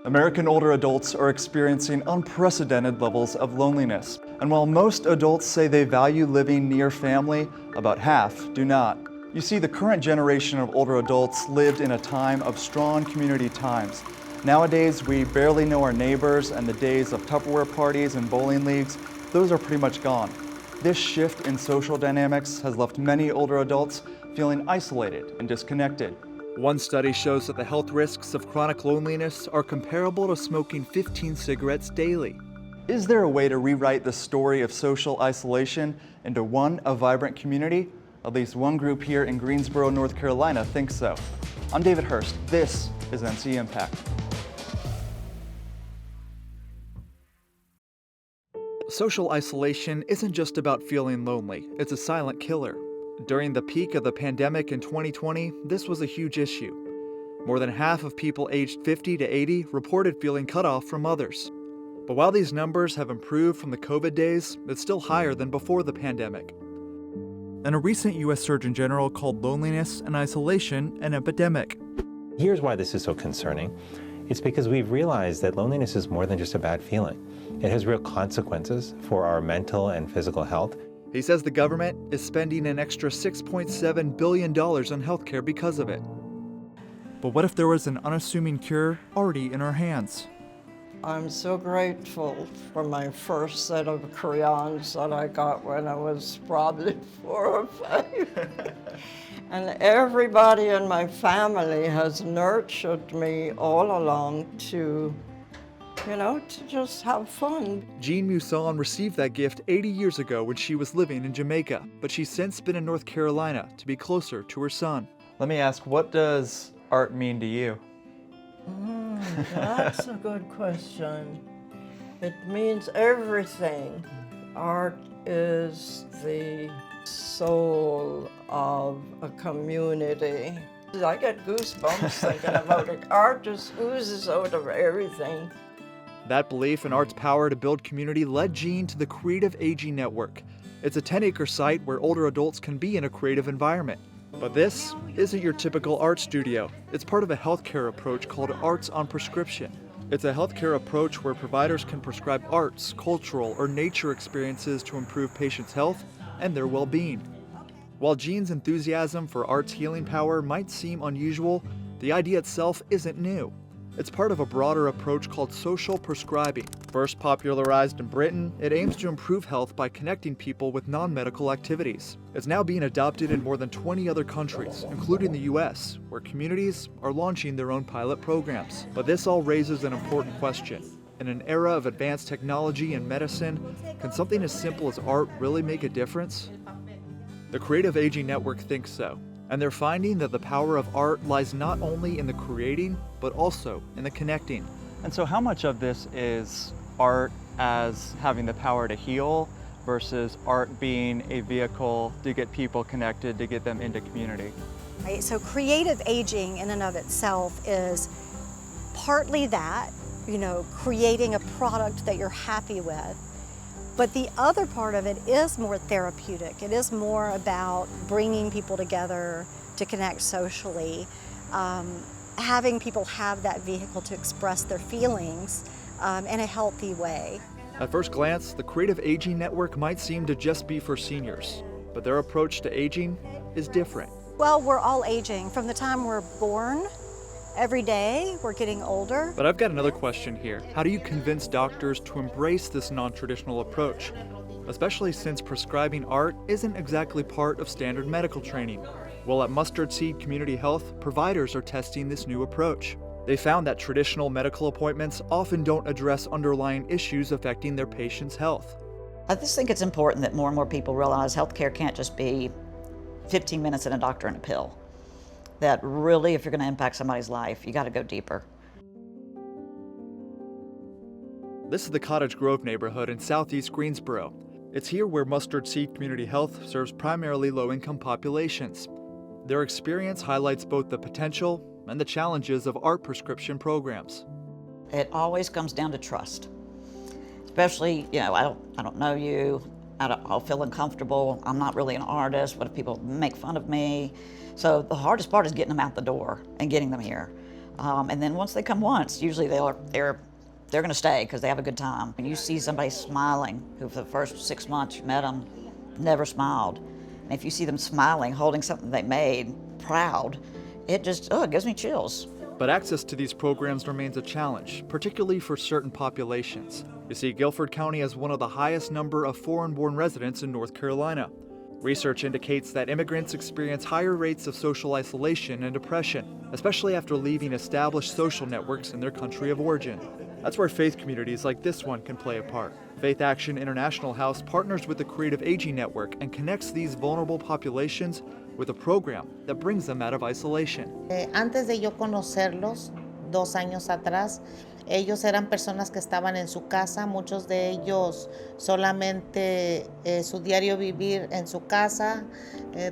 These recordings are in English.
American older adults are experiencing unprecedented levels of loneliness. And while most adults say they value living near family, about half do not. You see, the current generation of older adults lived in a time of strong community ties. Nowadays, we barely know our neighbors, and the days of Tupperware parties and bowling leagues, those are pretty much gone. This shift in social dynamics has left many older adults feeling isolated and disconnected. One study shows that the health risks of chronic loneliness are comparable to smoking 15 cigarettes daily. Is there a way to rewrite the story of social isolation into one of vibrant community? At least one group here in Greensboro, North Carolina thinks so. I'm David Hurst. This is ncIMPACT. Social isolation isn't just about feeling lonely. It's a silent killer. During the peak of the pandemic in 2020, this was a huge issue. More than half of people aged 50 to 80 reported feeling cut off from others. But while these numbers have improved from the COVID days, it's still higher than before the pandemic. And a recent U.S. Surgeon General called loneliness and isolation an epidemic. Here's why this is so concerning. It's because we've realized that loneliness is more than just a bad feeling. It has real consequences for our mental and physical health. He says the government is spending an extra $6.7 billion on healthcare because of it. But what if there was an unassuming cure already in our hands? I'm so grateful for my first set of crayons that I got when I was probably 4 or 5. And everybody in my family has nurtured me all along to just have fun. Jean Mousson received that gift 80 years ago when she was living in Jamaica, but she's since been in North Carolina to be closer to her son. Let me ask, what does art mean to you? That's a good question. It means everything. Art is the soul of a community. I get goosebumps thinking about it. Art just oozes out of everything. That belief in art's power to build community led Jean to the Creative Aging Network. It's a 10-acre site where older adults can be in a creative environment. But this isn't your typical art studio. It's part of a healthcare approach called Arts on Prescription. It's a healthcare approach where providers can prescribe arts, cultural, or nature experiences to improve patients' health and their well-being. While Jean's enthusiasm for art's healing power might seem unusual, the idea itself isn't new. It's part of a broader approach called social prescribing. First popularized in Britain, it aims to improve health by connecting people with non-medical activities. It's now being adopted in more than 20 other countries, including the US, where communities are launching their own pilot programs. But this all raises an important question. In an era of advanced technology and medicine, can something as simple as art really make a difference? The Creative Aging Network thinks so. And they're finding that the power of art lies not only in the creating, but also in the connecting. And so how much of this is art as having the power to heal versus art being a vehicle to get people connected, to get them into community? Right, so creative aging in and of itself is partly that, creating a product that you're happy with. But the other part of it is more therapeutic. It is more about bringing people together to connect socially, having people have that vehicle to express their feelings in a healthy way. At first glance, the Creative Aging Network might seem to just be for seniors, but their approach to aging is different. Well, we're all aging. From the time we're born, every day we're getting older. But I've got another question here. How do you convince doctors to embrace this non-traditional approach, especially since prescribing art isn't exactly part of standard medical training? Well, at Mustard Seed Community Health, providers are testing this new approach. They found that traditional medical appointments often don't address underlying issues affecting their patients' health. I just think it's important that more and more people realize healthcare can't just be 15 minutes and a doctor and a pill. That really, if you're going to impact somebody's life, you got to go deeper. This is the Cottage Grove neighborhood in southeast Greensboro. It's here where Mustard Seed Community Health serves primarily low-income populations. Their experience highlights both the potential and the challenges of art prescription programs. It always comes down to trust. Especially, I don't know you, I'll feel uncomfortable, I'm not really an artist, what if people make fun of me? So the hardest part is getting them out the door and getting them here. And then once they come once, usually they're going to stay because they have a good time. When you see somebody smiling, who for the first 6 months you met them, never smiled, and if you see them smiling, holding something they made, proud, it just, it gives me chills. But access to these programs remains a challenge, particularly for certain populations. You see, Guilford County has one of the highest number of foreign-born residents in North Carolina. Research indicates that immigrants experience higher rates of social isolation and depression, especially after leaving established social networks in their country of origin. That's where faith communities like this one can play a part. Faith Action International House partners with the Creative Aging Network and connects these vulnerable populations with a program that brings them out of isolation. Antes de yo conocerlos, 2 años atrás, ellos eran personas que estaban en su casa, muchos de ellos solamente su diario vivir en su casa,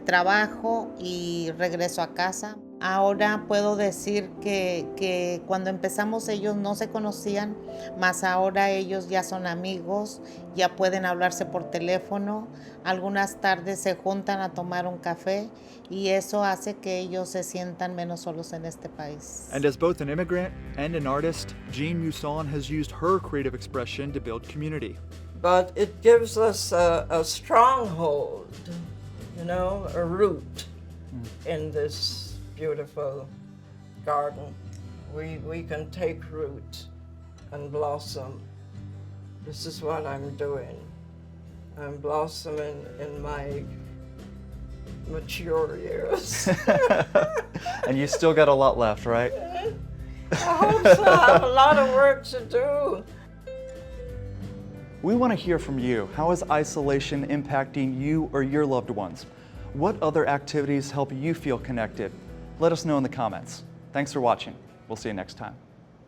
trabajo y regreso a casa. Ahora puedo decir que cuando empezamos ellos no se conocían, mas ahora ellos ya son amigos, ya pueden hablarse por teléfono, algunas tardes se juntan a tomar un café y eso hace que ellos se sientan menos solos en este país. And as both an immigrant and an artist, Jean Muson has used her creative expression to build community. But it gives us a stronghold, you know, a root in this beautiful garden. We can take root and blossom. This is what I'm doing. I'm blossoming in my mature years. And you still got a lot left, right? I hope so. I have a lot of work to do. We want to hear from you. How is isolation impacting you or your loved ones? What other activities help you feel connected? Let us know in the comments. Thanks for watching. We'll see you next time.